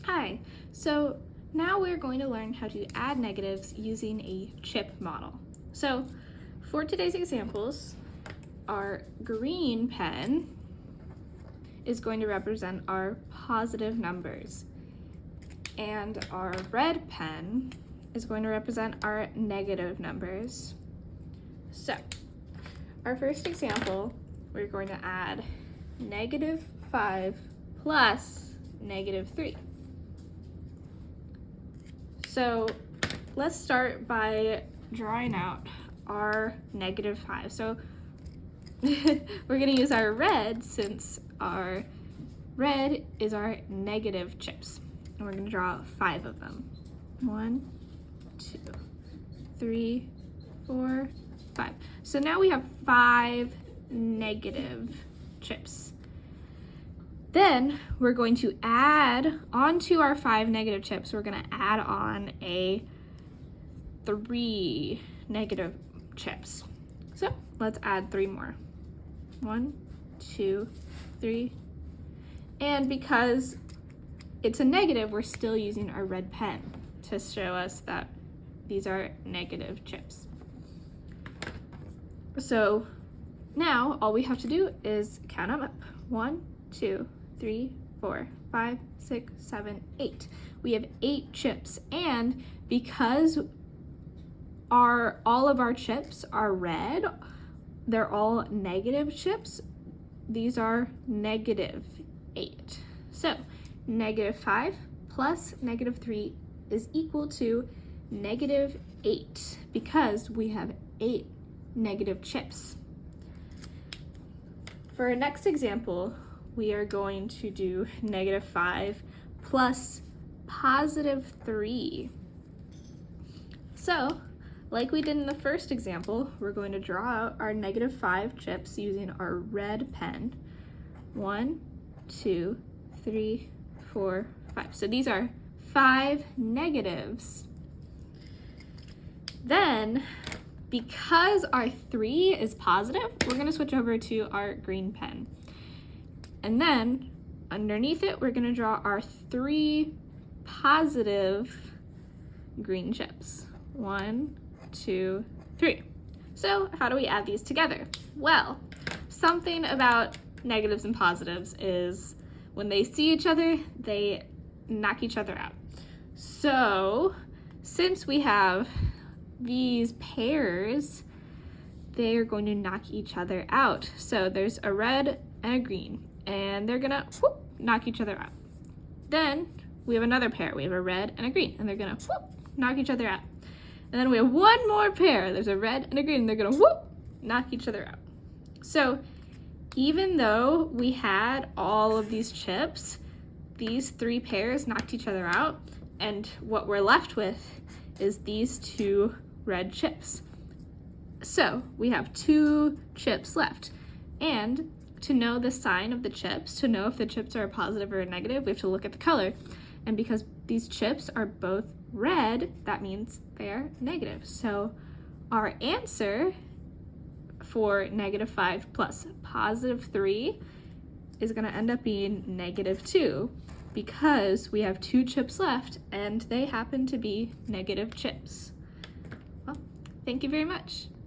Hi, so now we're going to learn how to add negatives using a chip model. So for today's examples, our green pen is going to represent our positive numbers, and our red pen is going to represent our negative numbers. So our first example, we're going to add -5 plus -3. So let's start by drawing out our -5. So we're going to use our red since our red is our negative chips. And we're going to draw 5 of them. 1, 2, 3, 4, 5. So now we have 5 negative chips. Then we're going to add onto our 5 negative chips, we're going to add on 3 negative chips. So let's add 3 more. 1, 2, 3. And because it's a negative, we're still using our red pen to show us that these are negative chips. So now all we have to do is count them up. 1, 2, 3, 4, 5, 6, 7, 8. We have 8 chips, and because all of our chips are red, they're all negative chips, these are -8. So -5 plus -3 is equal to -8 because we have 8 negative chips. For our next example, we are going to do -5 plus +3. So, like we did in the first example, we're going to draw out our -5 chips using our red pen. 1, 2, 3, 4, 5. So these are 5 negatives. Then, because our 3 is positive, we're going to switch over to our green pen. And then underneath it, we're going to draw our 3 positive green chips. 1, 2, 3. So how do we add these together? Well, something about negatives and positives is when they see each other, they knock each other out. So since we have these pairs, they are going to knock each other out. So there's a red and a green, and they're gonna knock each other out. Then we have another pair. We have a red and a green, and they're gonna knock each other out. And then we have one more pair. There's a red and a green, and they're gonna knock each other out. So even though we had all of these chips, these 3 pairs knocked each other out, and what we're left with is these 2 red chips. So we have 2 chips left. And to know the sign of the chips, to know if the chips are a positive or a negative, we have to look at the color. And because these chips are both red, that means they're negative. So our answer for -5 plus +3 is going to end up being -2 because we have 2 chips left and they happen to be negative chips. Well, thank you very much.